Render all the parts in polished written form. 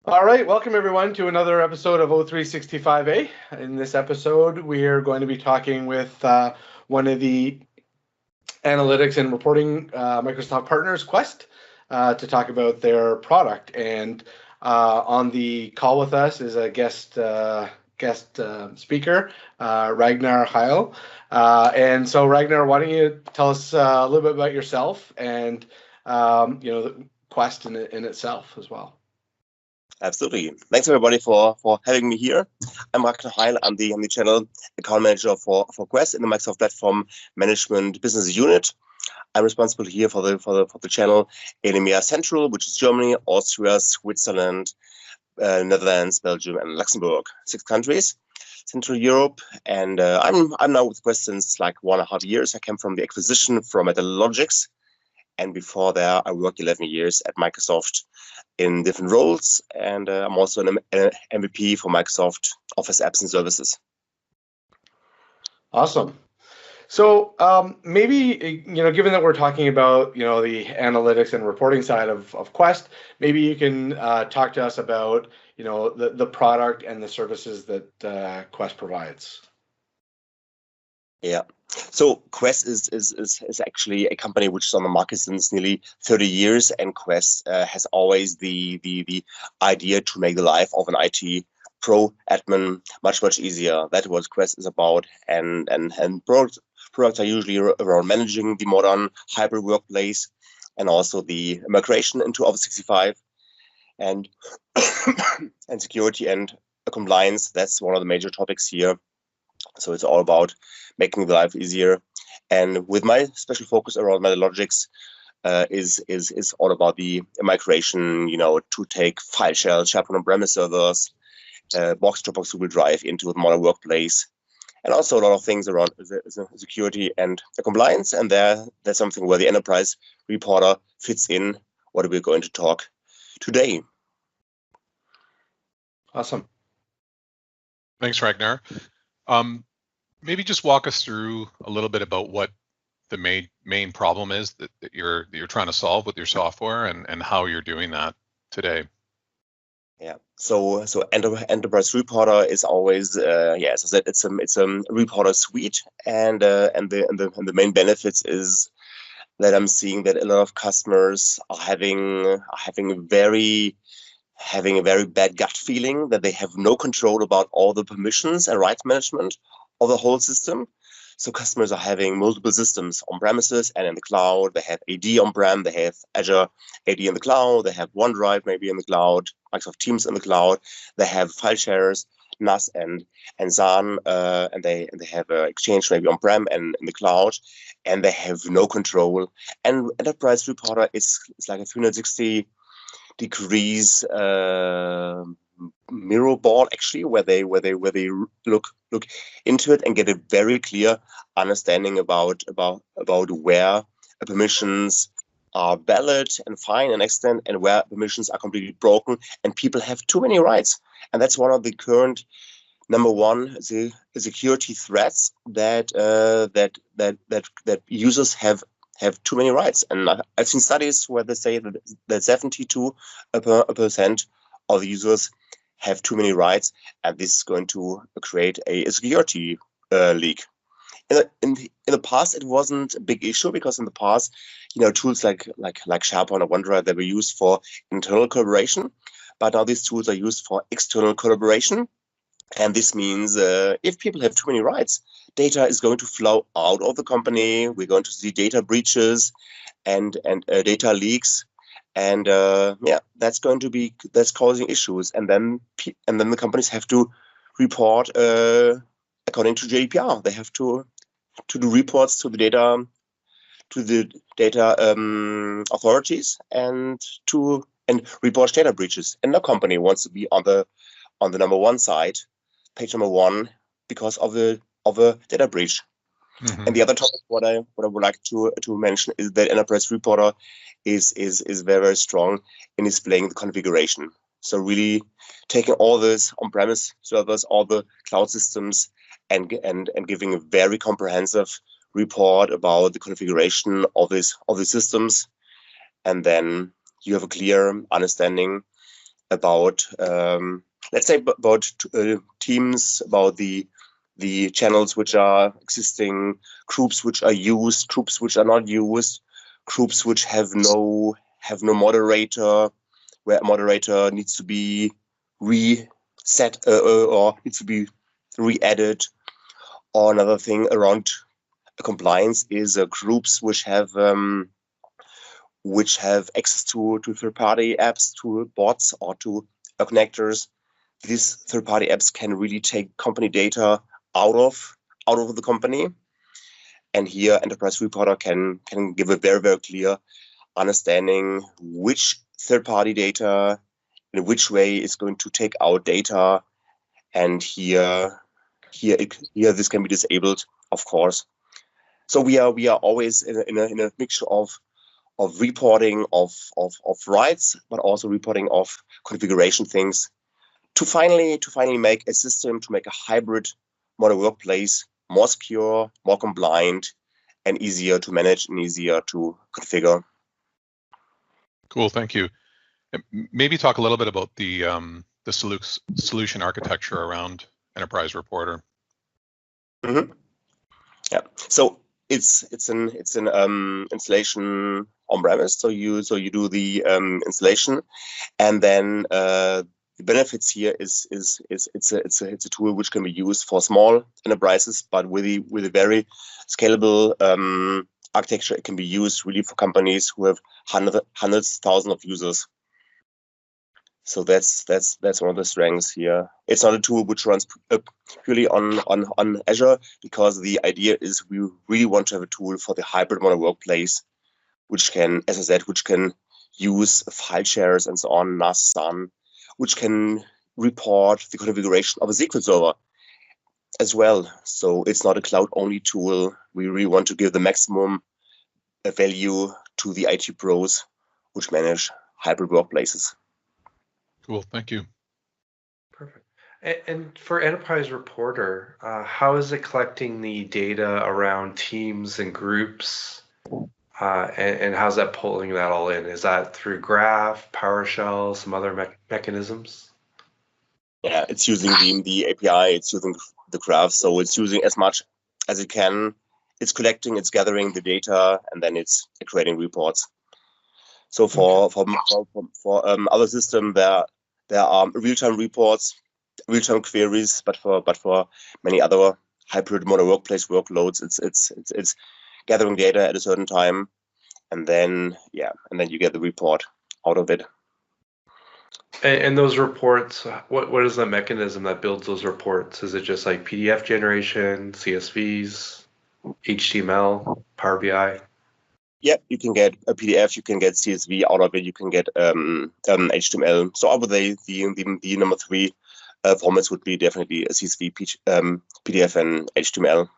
All right, welcome everyone to another episode of O365A. In this episode, we are going to be talking with one of the analytics and reporting Microsoft partners, Quest, to talk about their product. And on the call with us is a guest speaker, Ragnar Heil. And so, Ragnar, why don't you tell us a little bit about yourself and the Quest in itself as well. Absolutely. Thanks everybody for having me here. I'm Ragnar Heil. I'm the channel account manager for Quest in the Microsoft Platform Management Business Unit. I'm responsible here for the channel in EMEA Central, which is Germany, Austria, Switzerland, Netherlands, Belgium, and Luxembourg. 6 countries, Central Europe, and I'm now with Quest since like 1.5 years. I came from the acquisition from Methodologics, and before there, I worked 11 years at Microsoft in different roles, and I'm also an MVP for Microsoft Office Apps and Services. Awesome. So maybe, given that we're talking about, the analytics and reporting side of Quest, maybe you can talk to us about, the product and the services that Quest provides. Yeah. So Quest is actually a company which is on the market since nearly 30 years, and Quest has always the idea to make the life of an IT pro admin much easier. That's what Quest is about, and products are usually around managing the modern hybrid workplace and also the migration into Office 365 and and security and compliance. That's one of the major topics here. So it's all about making the life easier. And with my special focus around Methodologics, is all about the migration, to take file shares, SharePoint on-premise servers, Box Dropbox Google Drive into the modern workplace, and also a lot of things around security and compliance. And that's something where the enterprise reporter fits in what we're going to talk today. Awesome. Thanks, Ragnar. Maybe just walk us through a little bit about what the main problem is that you're trying to solve with your software and how you're doing that today. Yeah. So Enterprise Reporter is always as I said, it's a reporter suite, and the main benefits is that I'm seeing that a lot of customers are having a very bad gut feeling that they have no control about all the permissions and rights management of the whole system. So customers are having multiple systems on premises and in the cloud. They have AD on-prem, they have Azure AD in the cloud, they have OneDrive maybe in the cloud, Microsoft Teams in the cloud, they have file shares, NAS and XAN, and they have Exchange maybe on-prem and in the cloud, and they have no control. And Enterprise Reporter is like a 360 degrees mirror ball, actually, where they look into it and get a very clear understanding about where permissions are valid and fine and extent, and where permissions are completely broken and people have too many rights. And that's one of the current number one the security threats that users have too many rights. And I've seen studies where they say that 72% of the users have too many rights, and this is going to create a security leak. In the past, it wasn't a big issue because in the past, tools like SharePoint or OneDrive, they were used for internal collaboration, but now these tools are used for external collaboration. And this means if people have too many rights, data is going to flow out of the company. We're going to see data breaches and data leaks, and that's causing issues. And then the companies have to report according to GDPR. They have to do reports to the data authorities and report data breaches. And no company wants to be on the number one side, page number one, because of a data breach. Mm-hmm. And the other topic what I would like to mention is that Enterprise Reporter is very strong in displaying the configuration. So really taking all this on-premise servers, all the cloud systems, and giving a very comprehensive report about the configuration of the systems, and then you have a clear understanding about let's say about teams, about the channels which are existing, groups which are used, groups which are not used, groups which have no moderator, where a moderator needs to be reset or needs to be re-added. Or another thing around compliance is groups which have access to third-party apps, to bots, or to connectors. These third-party apps can really take company data out of the company, and here Enterprise Reporter can give a very, very clear understanding which third-party data in which way is going to take out data, and here this can be disabled, of course. So we are always in a mixture of reporting of rights, but also reporting of configuration things to finally make a system, to make a hybrid modern workplace more secure, more compliant, and easier to manage and easier to configure. Cool, thank you. Maybe talk a little bit about the solution architecture around Enterprise Reporter. Mm-hmm. Yeah. So it's an installation on premise. So you do the installation, and then the benefits here is it's a tool which can be used for small enterprises, but with a very scalable architecture. It can be used really for companies who have hundreds, thousands of users. So that's one of the strengths here. It's not a tool which runs purely on Azure, because the idea is we really want to have a tool for the hybrid modern workplace, which can, as I said, which can use file shares and so on, NAS, SAN, which can report the configuration of a SQL server as well. So it's not a cloud-only tool. We really want to give the maximum value to the IT pros which manage hybrid workplaces. Cool, thank you. Perfect. And for Enterprise Reporter, how is it collecting the data around teams and groups? And how's that pulling that all in? Is that through Graph, PowerShell, some other mechanisms? Yeah, it's using the API, it's using the Graph, so it's using as much as it can. It's collecting, it's gathering the data, and then it's creating reports. So for other systems, there are real-time reports, real-time queries, but for many other hybrid modern workplace workloads, it's gathering data at a certain time, and then you get the report out of it. And those reports, what is the mechanism that builds those reports? Is it just like PDF generation, CSVs, HTML, Power BI? Yeah, you can get a PDF, you can get CSV out of it, you can get HTML. So I would say the number three formats would be definitely a CSV, PDF, and HTML.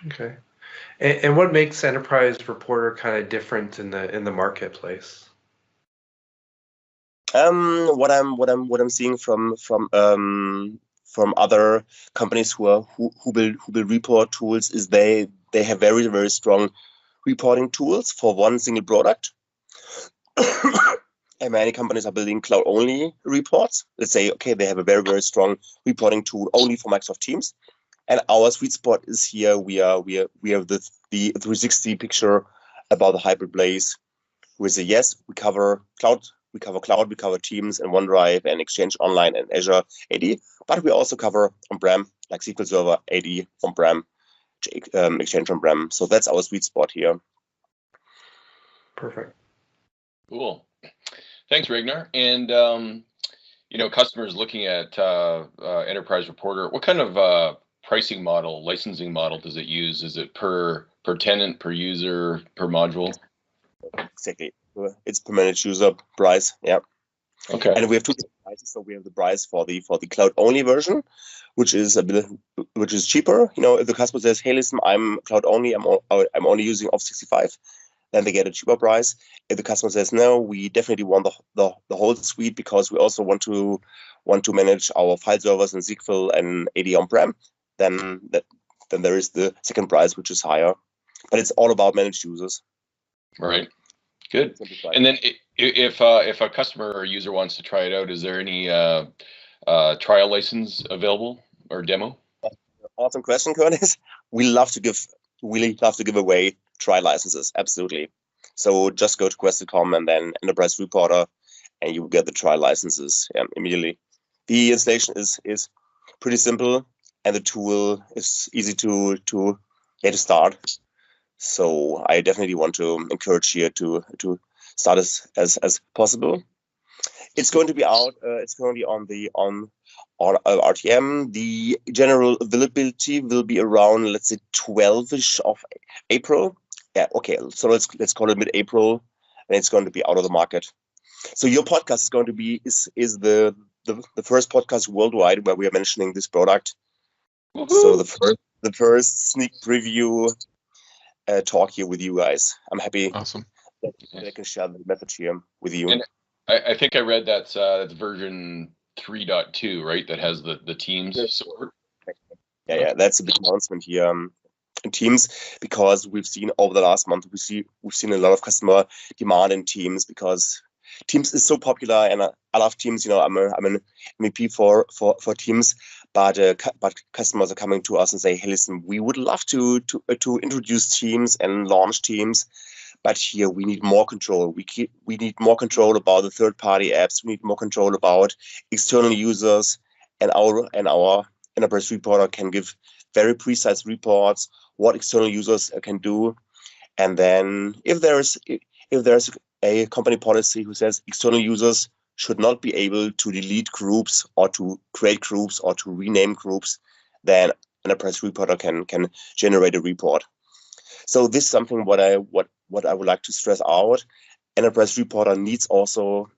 Okay. And what makes Enterprise Reporter kind of different in the marketplace? What I'm seeing from other companies who build report tools is they have very, very strong reporting tools for one single product. And many companies are building cloud-only reports. Let's say, okay, they have a very, very strong reporting tool only for Microsoft Teams. And our sweet spot is here. We have the 360 picture about the hybrid place. We say, yes, we cover cloud, we cover Teams and OneDrive and Exchange Online and Azure AD, but we also cover on-prem, like SQL Server, AD, on-prem, Exchange on-prem. So that's our sweet spot here. Perfect. Cool. Thanks, Ragnar. And customers looking at Enterprise Reporter, what kind of pricing model, licensing model does it use? Is it per tenant, per user, per module? Exactly. It's per managed user price. Yeah. Okay. And we have two prices. So we have the price for the cloud only version, which is cheaper. If the customer says, "Hey, listen, I'm cloud only. I'm only using Office 365," then they get a cheaper price. If the customer says, "No, we definitely want the whole suite because we also want to manage our file servers and SQL and AD on-prem," then there is the second price, which is higher. But it's all about managed users. Right. Good. And then if a customer or user wants to try it out, is there any trial license available or demo? Awesome question, Curtis. We really love to give away trial licenses. Absolutely. So just go to Quest.com and then Enterprise Reporter, and you will get the trial licenses immediately. The installation is pretty simple, and the tool is easy to start. So I definitely want to encourage you to start as possible. It's going to be out. It's currently on RTM. The general availability will be around, let's say, 12ish of April. Yeah, okay. So let's call it mid-April, and it's going to be out of the market. So your podcast is going to be is the first podcast worldwide where we are mentioning this product. Woo-hoo! So the first sneak preview talk here with you guys. I'm happy. Awesome. That I can share the message here with you. And I think I read that's version 3.2, right? That has the Teams support. Yeah, that's a big announcement here in Teams, because we've seen over the last month we've seen a lot of customer demand in Teams, because Teams is so popular, and I love Teams. I'm an MVP for Teams, but customers are coming to us and say, hey, listen, we would love to introduce Teams and launch Teams, but here we need more control. We need more control about the third-party apps. We need more control about external users, and our Enterprise Reporter can give very precise reports what external users can do. And then if there's a company policy who says external users should not be able to delete groups or to create groups or to rename groups, then Enterprise Reporter can generate a report. So this is something what I would like to stress out. Enterprise Reporter needs also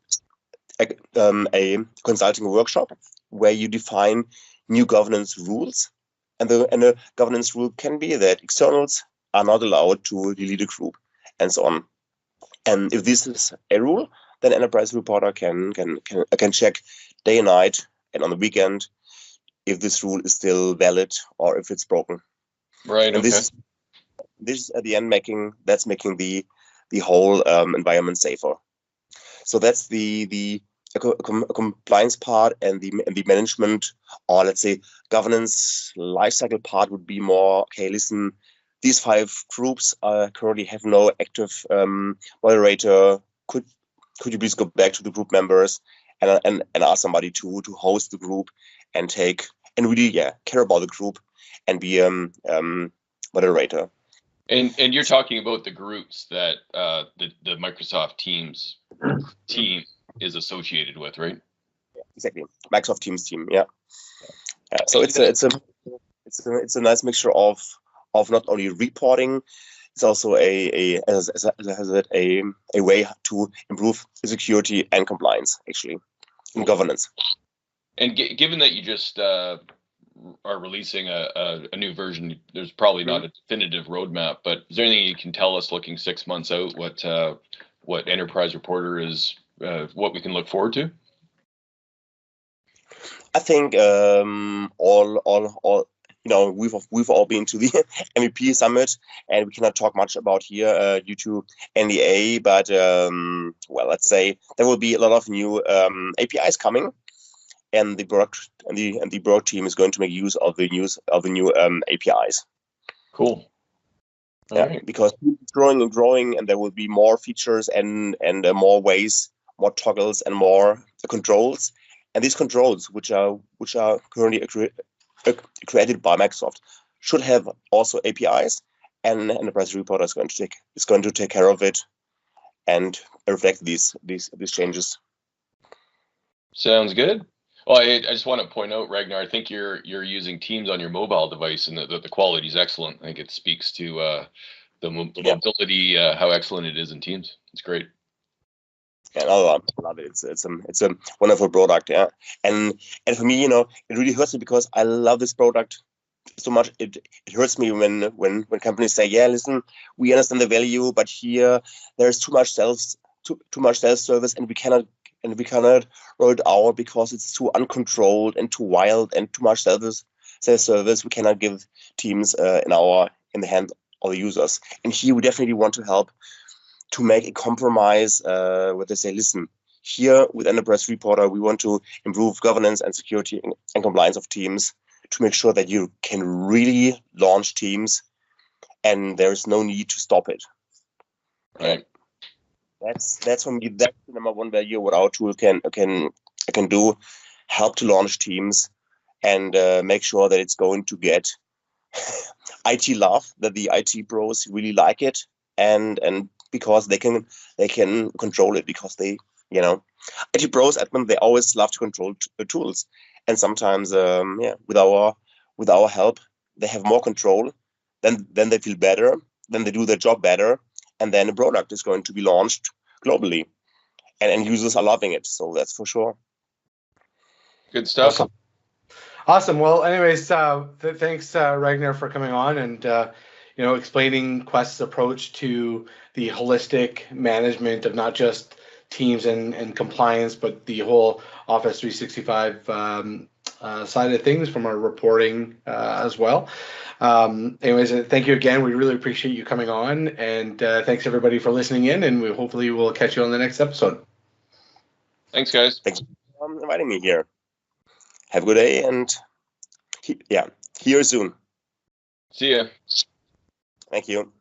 a consulting workshop where you define new governance rules, and the governance rule can be that externals are not allowed to delete a group, and so on. And if this is a rule, then Enterprise Reporter can check day and night and on the weekend if this rule is still valid or if it's broken. Right. And okay. This at the end making the whole environment safer. So that's the compliance part, and the management, or let's say governance lifecycle part would be more, okay, listen, these 5 groups currently have no active moderator. Could you please go back to the group members and ask somebody to host the group and really care about the group and be moderator. And you're talking about the groups that the Microsoft Teams team is associated with, right? Yeah, exactly, Microsoft Teams team. Yeah. So it's a nice mixture of not only reporting, it's also a way to improve security and compliance, actually, in governance. And given that you just are releasing a new version, there's probably not a definitive roadmap, but is there anything you can tell us looking 6 months out what Enterprise Reporter is, what we can look forward to? I think we've all been to the MVP summit, and we cannot talk much about here due to NDA. But let's say there will be a lot of new APIs coming, and the product team is going to make use of the new APIs. Cool. Right. Because it's growing and growing, and there will be more features and more ways, more toggles, and more controls. And these controls, which are currently created by Microsoft, should have also APIs, and Enterprise Reporter is going to take care of it and reflect these changes. Sounds good. Well, I just want to point out, Ragnar, I think you're using Teams on your mobile device, and the quality is excellent. I think it speaks to the mobility, how excellent it is in Teams. It's great. Yeah, I love it. It's a wonderful product, yeah. And for me, it really hurts me because I love this product so much. It hurts me when companies say, yeah, listen, we understand the value, but here there's too much self-service, and we cannot roll it out because it's too uncontrolled and too wild and too much self-service. We cannot give Teams in the hand of the users. And here we definitely want to help to make a compromise where they say, listen, here with Enterprise Reporter, we want to improve governance and security and compliance of teams to make sure that you can really launch teams and there's no need to stop it. Right. That's for me, that's the number one value what our tool can do, help to launch teams and make sure that it's going to get IT love, that the IT pros really like it, and because they can control it, because they, IT pros, admin, they always love to control tools, and sometimes with our help, they have more control, then they feel better, then they do their job better, and then the product is going to be launched globally, and users are loving it. So that's for sure. Good stuff. Awesome. Well, anyways, thanks, Ragnar, for coming on and explaining Quest's approach to the holistic management of not just teams and compliance, but the whole Office 365 side of things from our reporting as well. Anyways, thank you again. We really appreciate you coming on, and thanks everybody for listening in, and we hopefully will catch you on the next episode. Thanks, guys. Thanks for inviting me here. Have a good day, and see you soon. See ya. Thank you.